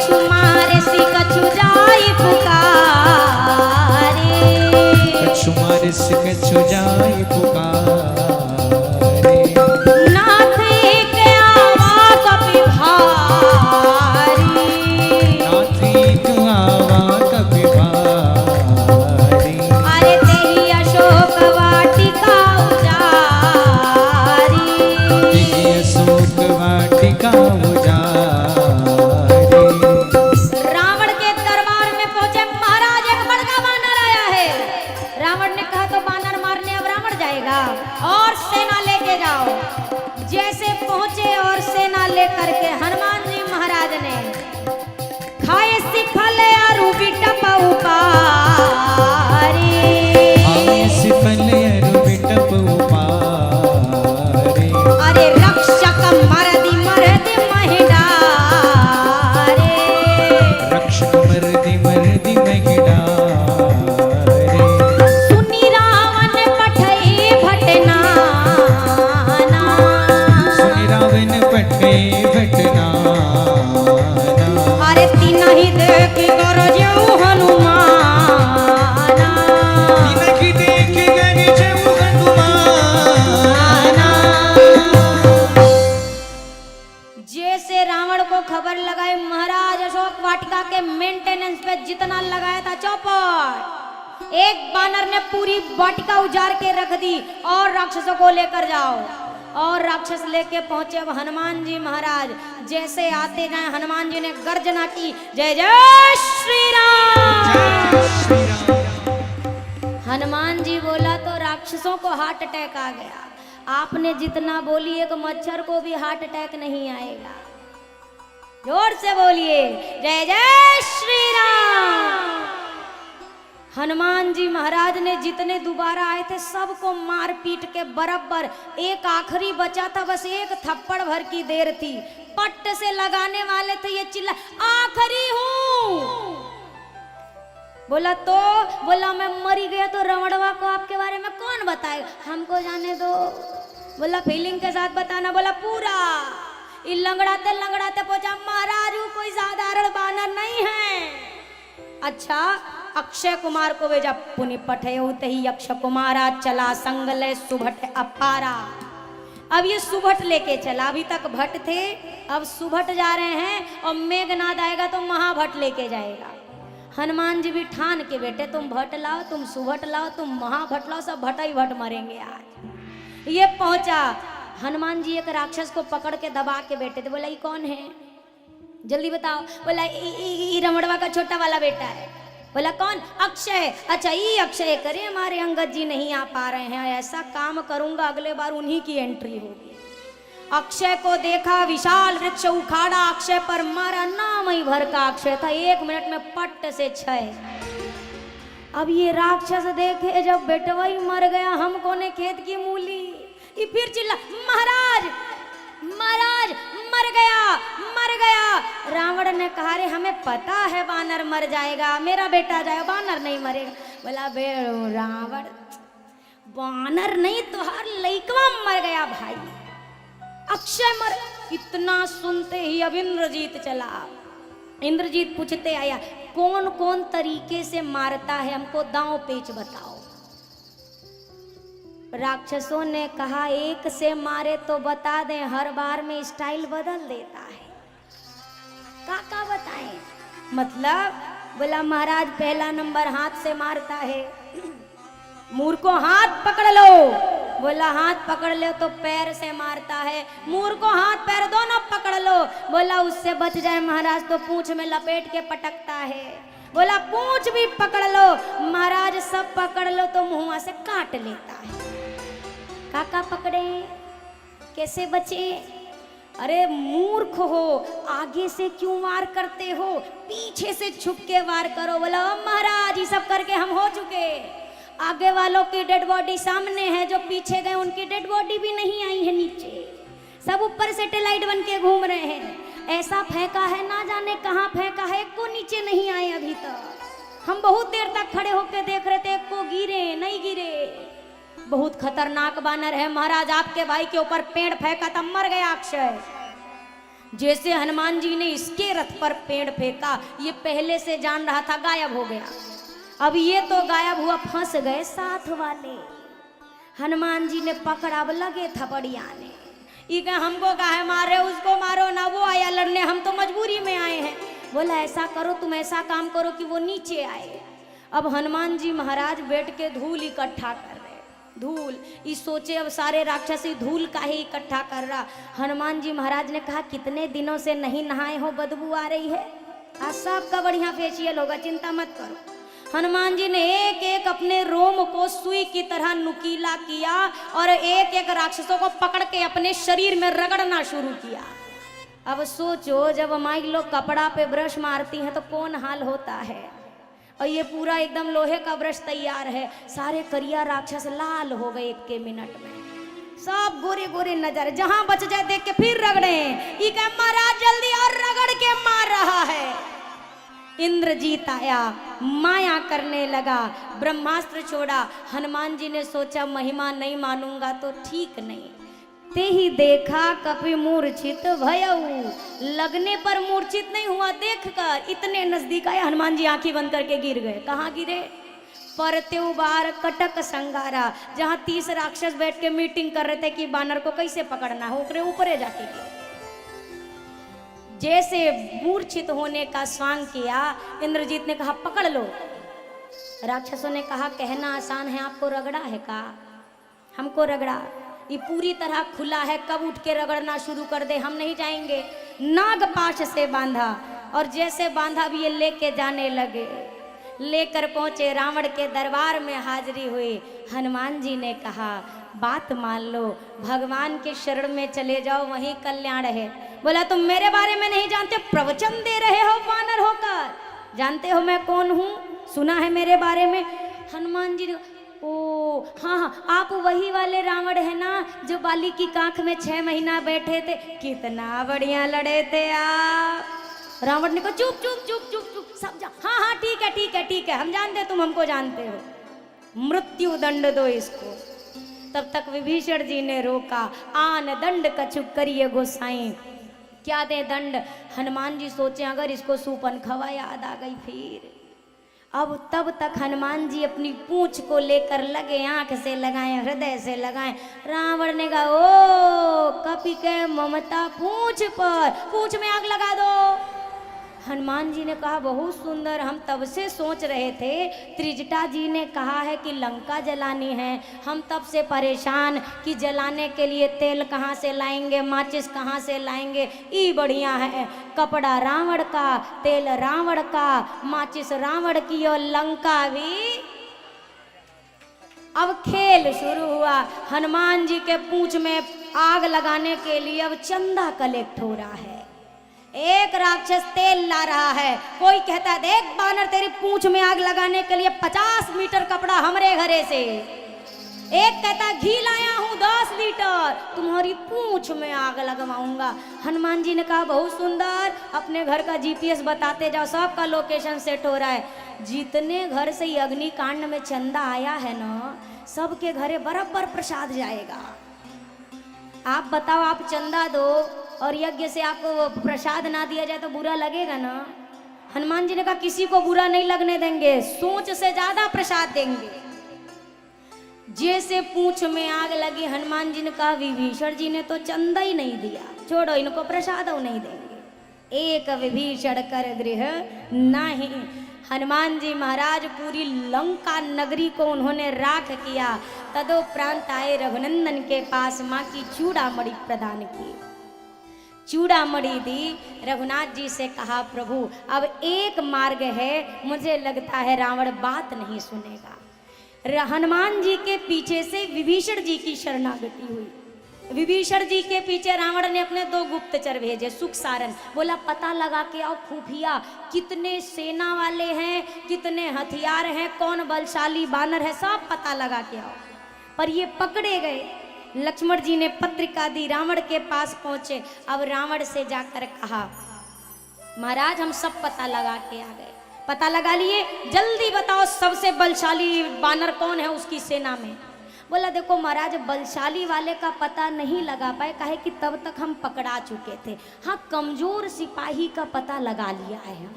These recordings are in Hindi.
कछु मारे सी कछु जाई पुकारे, कछु मारे से कछु जाए पुकारे। नाथ एक आवा कपि भारी, नाथ एक आवा कपि भारी। अरे तेहि अशोक वाटिका उजारी, तेहि अशोक वाटिका उजारी। रावण के दरबार में पहुंचे महाराज, एक बड़का बानर आया है। रावण ने कहा तो बानर मारने अब रावण जाएगा, और सेना लेके जाओ। जैसे पहुंचे और सेना लेकर के हनुमान जी महाराज ने खाए सिफल अरूपी टप उपारी, आए सिफल अरूपी टप उपारे। अरे रक्षक मरदी मरदी महिडारे, रक्षक मरदी मरदी महिडारे। सुनी रावण पठई भटनाना, सुनि रावण पठे भटनाना। अरे तिनहि देखि गरजेउ हनुमाना, तिनहि देखि गरजेउ हनुमाना। जैसे रावण को खबर लगाई महाराज, अशोक वाटिका के मेंटेनेंस पे जितना लगाया था चौपट, एक बानर ने पूरी वाटिका उजाड़ के रख दी। और राक्षसों को लेकर जाओ। और राक्षस लेके पहुंचे अब हनुमान जी महाराज। जैसे आते जाए हनुमान जी ने गर्जना की, जय जय श्री राम। हनुमान जी बोला तो राक्षसों को हार्ट अटैक आ गया। आपने जितना बोली एक मच्छर को भी हार्ट अटैक नहीं आएगा। जोर से बोलिए जय जय श्री राम। हनुमान जी महाराज ने जितने दोबारा आए थे सबको मार पीट के बराबर, एक आखिरी बचा था, बस एक थप्पड़ भर की देर थी। पट्ट से लगाने वाले थे, ये चिल्ला आखिरी हूं। बोला तो बोला मैं मरी गया तो रमणवा को आपके बारे में कौन बताएगा, हमको जाने दो। बोला फीलिंग के साथ बताना। बोला पूरा। ये लंगड़ाते लंगड़ाते पहुंचा, महाराज कोई साधारण बानर नहीं है। अच्छा, अक्षय कुमार को भेजा। पुनि पठयउत ही अक्षय कुमारा चला संगले सुभट अपारा। अब ये सुभट लेके चला, अभी तक भट्ट थे, अब सुभट जा रहे हैं और मेघनाद आएगा तो महाभट्ट लेके जाएगा। हनुमान जी भी ठान के बेटे तुम भट्ट लाओ, तुम सुभट लाओ, तुम महाभट्ट लाओ, सब भट्ट ही भट्ट मरेंगे आज। ये पहुंचा, हनुमान जी एक राक्षस को पकड़ के दबा के बैठे थे। बोला ये कौन है, जल्दी बताओ। बोला ये रमणवा का छोटा वाला बेटा है। बोला कौन, अक्षय। अच्छा ये अक्षय करे, हमारे अंगद जी नहीं आ पा रहे हैं, ऐसा काम करूंगा अगले बार उन्हीं की एंट्री होगी। अक्षय को देखा, विशाल वृक्ष उखाड़ा, अक्षय पर मारा, नाम ही भर का अक्षय था, 1 मिनट में पट्ट से 6। अब ये राक्षस देखे जब बेटवा ही मर गया, हमको ने खेत की मूली। ये फिर चिल्ला, महाराज महाराज मर गया मर गया। रावण ने कहा रे हमें पता है बानर मर जाएगा, मेरा बेटा जाएगा, बानर नहीं मरेगा। बोला बे रावण, बानर नहीं तो हर लइकवा मर गया भाई, अक्षय मर। इतना सुनते ही अब इंद्रजीत चला। इंद्रजीत पूछते आया कौन कौन तरीके से मारता है, हमको दांव पेच बताओ। राक्षसों ने कहा एक से मारे तो बता दें, हर बार में स्टाइल बदल देता है। काका बताएं मतलब। बोला महाराज पहला नंबर हाथ से मारता है, मूर को हाथ पकड़ लो। बोला हाथ पकड़ लो तो पैर से मारता है, मूर को हाथ पैर दोनों पकड़ लो। बोला उससे बच जाए महाराज तो पूंछ में लपेट के पटकता है। बोला पूंछ भी पकड़ लो महाराज, सब पकड़ लो तो मुंह से काट लेता है। काका पकड़े कैसे बचे? अरे मूर्ख हो, आगे से क्यों वार करते हो, पीछे से छुप के वार करो। बोला महाराज ये सब करके हम हो चुके, आगे वालों की डेड बॉडी सामने है, जो पीछे गए उनकी डेड बॉडी भी नहीं आई है नीचे, सब ऊपर सैटेलाइट बन के घूम रहे हैं। ऐसा फेंका है ना जाने कहाँ फेंका है, एक को नीचे नहीं आए अभी तक। हम बहुत देर तक खड़े होकर देख रहे थे, एक को गिरे नहीं गिरे। बहुत खतरनाक बानर है महाराज, आपके भाई के ऊपर पेड़ फेंका था मर गया अक्षय। जैसे हनुमान जी ने इसके रथ पर पेड़ फेंका, ये पहले से जान रहा था, गायब हो गया। अब ये तो गायब हुआ, फंस गए साथ वाले। हनुमान जी ने पकड़ा, अब लगे थपड़ियाने, ये हमको काहे मारे, उसको मारो ना, वो आया लड़ने, हम तो मजबूरी में आए हैं। बोला ऐसा करो, तुम ऐसा काम करो कि वो नीचे आए। अब हनुमान जी महाराज बैठ के धूल इकट्ठा कर रहे, धूल। इस सोचे अब सारे राक्षसी धूल का ही इकट्ठा कर रहा। हनुमान जी महाराज ने कहा कितने दिनों से नहीं नहाए हो, बदबू आ रही है, आज सबका बढ़िया फेशियल होगा, चिंता मत करो। हनुमान जी ने एक एक अपने रोम को सुई की तरह नुकीला किया और एक एक राक्षसों को पकड़ के अपने शरीर में रगड़ना शुरू किया। अब सोचो जब माई लोग कपड़ा पे ब्रश मारती हैं तो कौन हाल होता है, और ये पूरा एकदम लोहे का ब्रश तैयार है। सारे करिया राक्षस लाल हो गए 1 मिनट में, सब गोरे गोरे नजर, जहां बच जाए देख के फिर रगड़े। महाराज जल्दी, और रगड़ के मार रहा है। इंद्रजीत आया, माया करने लगा, ब्रह्मास्त्र छोड़ा। हनुमान जी ने सोचा महिमा नहीं मानूंगा तो ठीक नहीं। ते ही देखा कपि मूर्छित भयऊ, लगने पर मूर्छित नहीं हुआ, देखकर इतने नजदीक आए, हनुमान जी आंखें बंद करके गिर गए। कहाँ गिरे? परत्यु बार कटक संगारा, जहां 30 राक्षस बैठ के मीटिंग कर रहे थे कि बानर को कैसे पकड़ना है, ऊपरे ऊपरे जाके गिरे। जैसे मूर्छित होने का स्वांग किया, इंद्रजीत ने कहा पकड़ लो। राक्षसों ने कहा कहना आसान है, आपको रगड़ा है का? हमको रगड़ा, ये पूरी तरह खुला है, कब उठ के रगड़ना शुरू कर दे, हम नहीं जाएंगे। नागपाश से बांधा, और जैसे बांधा भी ये लेके जाने लगे। लेकर पहुंचे, रावण के दरबार में हाजिरी हुई। हनुमान जी ने कहा बात मान लो, भगवान के शरण में चले जाओ, वहीं कल्याण है। बोला तुम मेरे बारे में नहीं जानते, प्रवचन दे रहे हो वानर होकर, जानते हो मैं कौन हूँ, सुना है मेरे बारे में? हनुमान जी ने, ओ हाँ हाँ, आप वही वाले रावण है ना जो बाली की कांख में 6 महीना बैठे थे, कितना बढ़िया लड़े थे आप। रावण ने कहा चुप चुप चुप चुप चुप, सब जा, हाँ हाँ ठीक है ठीक है ठीक है, हम जानते हैं तुम हमको जानते हो, मृत्यु दंड दो इसको। तब तक विभीषण जी ने रोका, आन दंड कछुक करिए गोसाई, क्या दे दंड। हनुमान जी सोचे अगर इसको सूपन खवा याद आ गई फिर। अब तब तक हनुमान जी अपनी पूंछ को लेकर लगे, आंख से लगाए, हृदय से लगाए। रावण ने कहा ओ कपि के ममता पूंछ पर, पूंछ में आग लगा दो। हनुमान जी ने कहा बहुत सुंदर, हम तब से सोच रहे थे, त्रिजटा जी ने कहा है कि लंका जलानी है, हम तब से परेशान कि जलाने के लिए तेल कहाँ से लाएंगे, माचिस कहाँ से लाएंगे। ई बढ़िया है, कपड़ा रावण का, तेल रावण का, माचिस रावण की, और लंका भी। अब खेल शुरू हुआ, हनुमान जी के पूंछ में आग लगाने के लिए अब चंदा कलेक्ट हो रहा है। एक राक्षस तेल ला रहा है, कोई कहता है देख बानर तेरी पूंछ में आग लगाने के लिए 50 मीटर कपड़ा हमरे घरे से, एक कहता घी लाया हूँ 10 लीटर, तुम्हारी पूंछ में आग लगवाऊंगा। हनुमान जी ने कहा बहुत सुंदर, अपने घर का GPS बताते जाओ, सबका लोकेशन सेट हो रहा है। जितने घर से अग्निकांड में चंदा आया है ना, सबके घरे बराबर प्रसाद जाएगा। आप बताओ, आप चंदा दो और यज्ञ से आपको प्रसाद ना दिया जाए तो बुरा लगेगा ना? हनुमान जी ने कहा किसी को बुरा नहीं लगने देंगे, सोच से ज्यादा प्रसाद देंगे। जैसे पूंछ में आग लगी, हनुमान जी ने कहा विभीषण जी ने तो चंदा ही नहीं दिया, छोड़ो इनको प्रसाद नहीं देंगे। एक विभीषण कर गृह नहीं। हनुमान जी महाराज पूरी लंका नगरी को उन्होंने राख किया। तदोपरांत आए रघुनंदन के पास, माँ की चूड़ामणि प्रदान की, चूड़ामणि दी। रघुनाथ जी से कहा प्रभु अब एक मार्ग है, मुझे लगता है रावण बात नहीं सुनेगा। हनुमान जी के पीछे से विभीषण जी की शरणागति हुई। विभीषण जी के पीछे रावण ने अपने 2 गुप्तचर भेजे, सुख सारन, बोला पता लगा के आओ खुफिया कितने सेना वाले हैं, कितने हथियार हैं, कौन बलशाली बानर है, सब पता लगा के आओ। पर ये पकड़े गए। लक्ष्मण जी ने पत्रिका दी, रावण के पास पहुंचे। अब रावण से जाकर कहा महाराज हम सब पता लगा के आ गए, पता लगा लिए, जल्दी बताओ सबसे बलशाली बानर कौन है उसकी सेना में। बोला देखो महाराज, बलशाली वाले का पता नहीं लगा पाए, काहे कि तब तक हम पकड़ा चुके थे। हाँ, कमजोर सिपाही का पता लगा लिया है हम।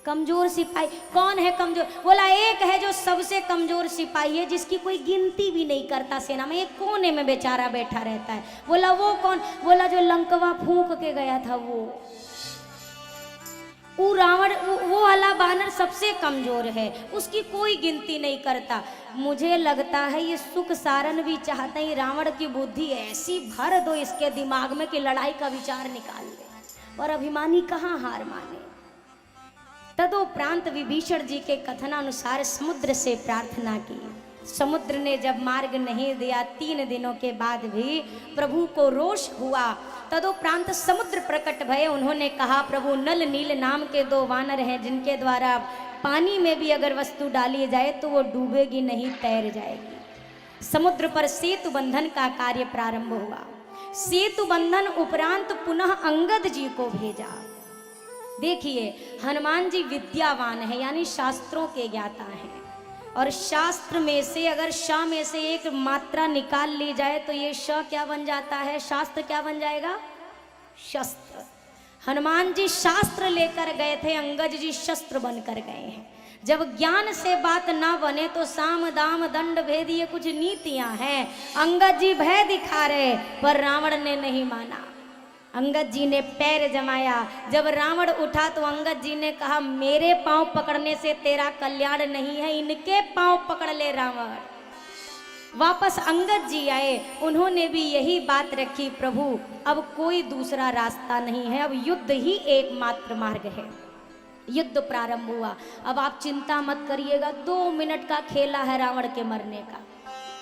कमजोर सिपाही कौन है कमजोर? बोला एक है जो सबसे कमजोर सिपाही है, जिसकी कोई गिनती भी नहीं करता सेना में, एक कोने में बेचारा बैठा रहता है। बोला वो कौन? बोला जो लंकवा फूंक के गया था वो रावण, वो वाला बानर सबसे कमजोर है, उसकी कोई गिनती नहीं करता। मुझे लगता है ये सुख सारन भी चाहते हैं रावण की बुद्धि ऐसी भर दो इसके दिमाग में कि लड़ाई का विचार निकाल ले, और अभिमानी कहाँ हार माने। तदोपरांत विभीषण जी के कथनानुसार समुद्र से प्रार्थना की। समुद्र ने जब मार्ग नहीं दिया, 3 दिनों के बाद भी प्रभु को रोष हुआ। तदोपरांत समुद्र प्रकट भये। उन्होंने कहा प्रभु, नल नील नाम के 2 वानर हैं, जिनके द्वारा पानी में भी अगर वस्तु डाली जाए तो वो डूबेगी नहीं, तैर जाएगी। समुद्र पर सेतु बंधन का कार्य प्रारंभ हुआ। सेतु बंधन उपरांत पुनः अंगद जी को भेजा। देखिए, हनुमान जी विद्यावान है, यानी शास्त्रों के ज्ञाता हैं, और शास्त्र में से अगर श में से एक मात्रा निकाल ली जाए तो ये श क्या बन जाता है? शास्त्र क्या बन जाएगा? शस्त्र। हनुमान जी शास्त्र लेकर गए थे, अंगद जी शस्त्र बनकर गए हैं। जब ज्ञान से बात ना बने तो साम दाम दंड भेद ये कुछ नीतियां हैं। अंगद जी भय दिखा रहे, पर रावण ने नहीं माना। अंगद जी ने पैर जमाया। जब रावण उठा तो अंगद जी ने कहा मेरे पांव पकड़ने से तेरा कल्याण नहीं है, इनके पांव पकड़ ले रावण। वापस अंगद जी आए, उन्होंने भी यही बात रखी, प्रभु अब कोई दूसरा रास्ता नहीं है, अब युद्ध ही एकमात्र मार्ग है। युद्ध प्रारंभ हुआ। अब आप चिंता मत करिएगा, 2 मिनट का खेला है रावण के मरने का,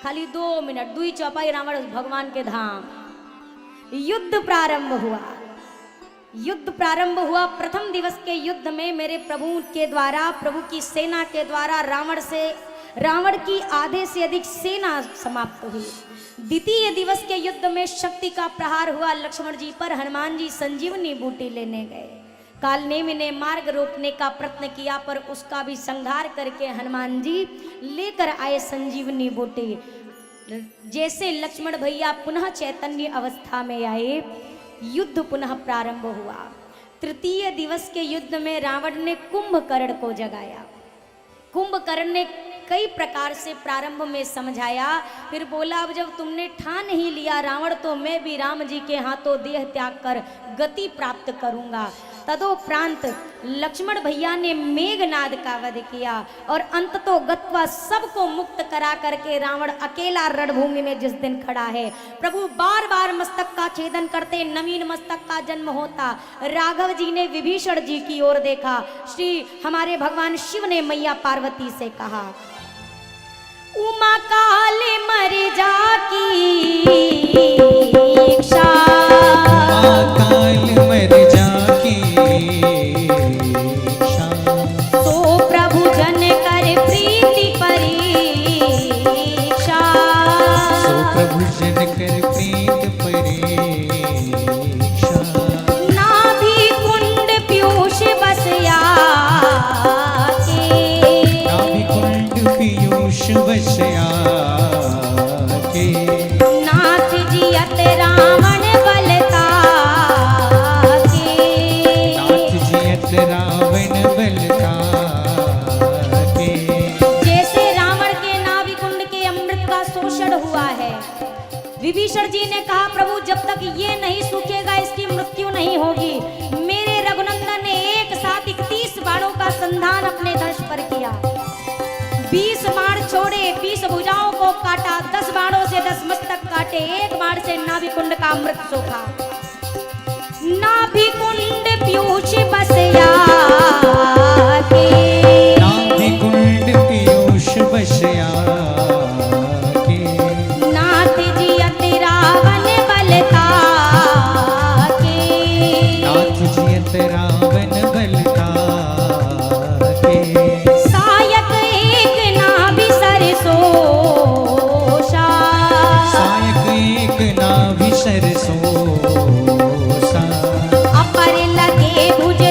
खाली 2 मिनट, 2 चौपाई रावण भगवान के धाम। युद्ध प्रारंभ हुआ। युद्ध प्रारंभ हुआ। प्रथम दिवस के युद्ध में मेरे प्रभु के द्वारा, प्रभु की सेना के द्वारा रावण की आधे से अधिक सेना समाप्त हुई। द्वितीय दिवस के युद्ध में शक्ति का प्रहार हुआ लक्ष्मण जी पर। हनुमान जी संजीवनी बूटी लेने गए। कालनेमि ने मार्ग रोकने का प्रयत्न किया, पर उसका भी संहार करके हनुमान जी लेकर आए संजीवनी बूटी। जैसे लक्ष्मण भैया पुनः चैतन्य अवस्था में आए, युद्ध पुनः प्रारंभ हुआ। तृतीय दिवस के युद्ध में रावण ने कुंभकर्ण को जगाया। कुंभकर्ण ने कई प्रकार से प्रारंभ में समझाया, फिर बोला अब जब तुमने ठान ही लिया रावण, तो मैं भी राम जी के हाथों देह त्याग कर गति प्राप्त करूंगा। तदोपरांत लक्ष्मण भैया ने मेघनाद का वध किया, और अंततो गत्वा सबको मुक्त करा करके रावण अकेला रणभूमि में जिस दिन खड़ा है, प्रभु बार बार मस्तक का छेदन करते, नवीन मस्तक का जन्म होता। राघव जी ने विभीषण जी की ओर देखा। श्री हमारे भगवान शिव ने मैया पार्वती से कहा, उमा काल मर जाकी इच्छा, काल मर जाकी इच्छा, तो प्रभु जन कर प्रीति परीक्षा, सो प्रभु जन कर प्रीत परीक्षा। नाभि कुंड पीयूष बसया के, नाभि कुंड पीयूष बसया के, नाथ जी अत रावण बलता के, नाथ जियत रावण बलता के। जैसे रावण के नाभि कुंड के अमृत का शोषण हुआ है, विभीषण जी ने कहा प्रभु जब तक ये नहीं सूखेगा इसकी मृत्यु नहीं होगी। मेरे रघुनंदन ने एक साथ 31 बाणों का संधान अपने धनुष पर किया। 20 बाण छोड़े, 20 भुजाओं को काटा, 10 बाणों से 10 मस्तक काटे, एक बाण से नाभि कुंड का अमृत सोखा। नाभि कुंड पीयूष बसया के, नाभि कुंड पीयूष बसया के, नाथ जी अति रावण बलता के, नाथ जियत रावण बलता के। सायक एक नाभि सरसोषा, सायक एक नाभि सरसोषा, अपर लगे भुज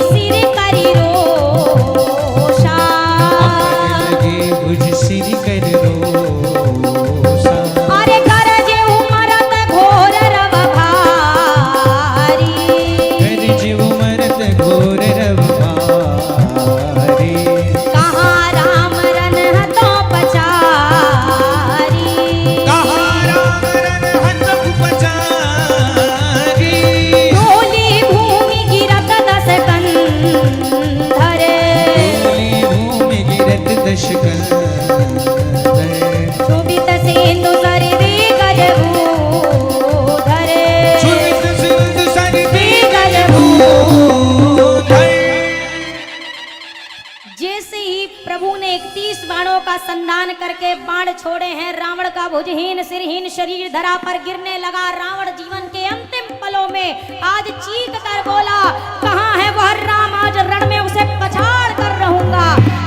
का संधान करके बाण छोड़े हैं। रावण का भुजहीन सिरहीन शरीर धरा पर गिरने लगा। रावण जीवन के अंतिम पलों में आज चीख कर बोला, कहाँ है वह राम, आज रण में उसे पछाड़ कर रहूंगा।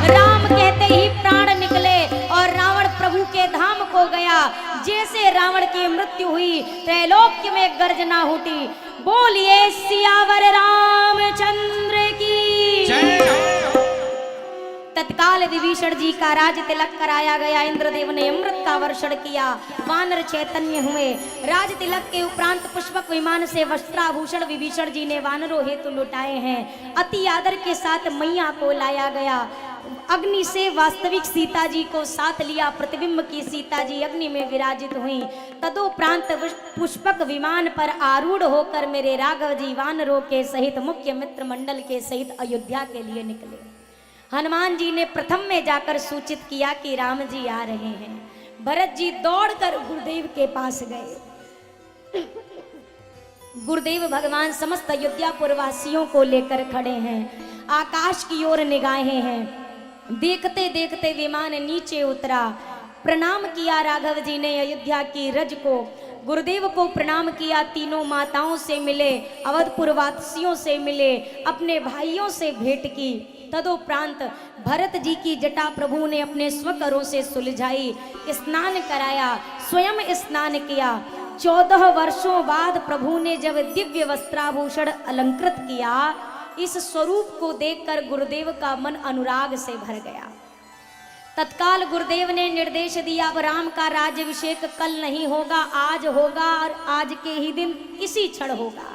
राम कहते ही प्राण निकले और रावण प्रभु के धाम को गया। जैसे रावण की मृत्यु हुई, त्रैलोक्य में गर्जना उठी, बोलिए सियावर रामचंद्र की जय। तत्काल विभीषण जी का राज तिलक कराया गया। इंद्रदेव ने अमृत का वर्षण किया, वानर चैतन्य हुए। राज तिलक के उपरांत पुष्पक विमान से वस्त्राभूषण विभीषण जी ने वानरों हेतु लुटाए हैं। अति आदर के साथ मैया को लाया गया। अग्नि से वास्तविक सीता जी को साथ लिया। प्रतिबिंब की सीता जी अग्नि में विराजित हुई। तदुपरांत पुष्पक विमान पर आरूढ़ होकर मेरे राघव जी वानरों के सहित मुख्य मित्र मंडल के सहित अयोध्या के लिए निकले। हनुमान जी ने प्रथम में जाकर सूचित किया कि राम जी आ रहे हैं। भरत जी दौड़कर गुरुदेव के पास गए। गुरुदेव भगवान समस्त अयोध्यापुर वासियों को लेकर खड़े हैं। आकाश की ओर निगाहें हैं। देखते देखते विमान नीचे उतरा। प्रणाम किया राघव जी ने अयोध्या की रज को। गुरुदेव को प्रणाम किया। तीनों माताओं से मिले, अवधपुर वासियों से मिले, अपने भाइयों से भेंट की। तदुपरांत भरत जी की जटा प्रभु ने अपने स्वकरों से सुलझाई, स्नान कराया, स्वयं स्नान किया। 14 वर्षों बाद प्रभु ने जब दिव्य वस्त्राभूषण अलंकृत किया, इस स्वरूप को देखकर गुरुदेव का मन अनुराग से भर गया। तत्काल गुरुदेव ने निर्देश दिया, अब राम का राज्याभिषेक कल नहीं होगा, आज होगा और आज के ही दिन इसी क्षण होगा।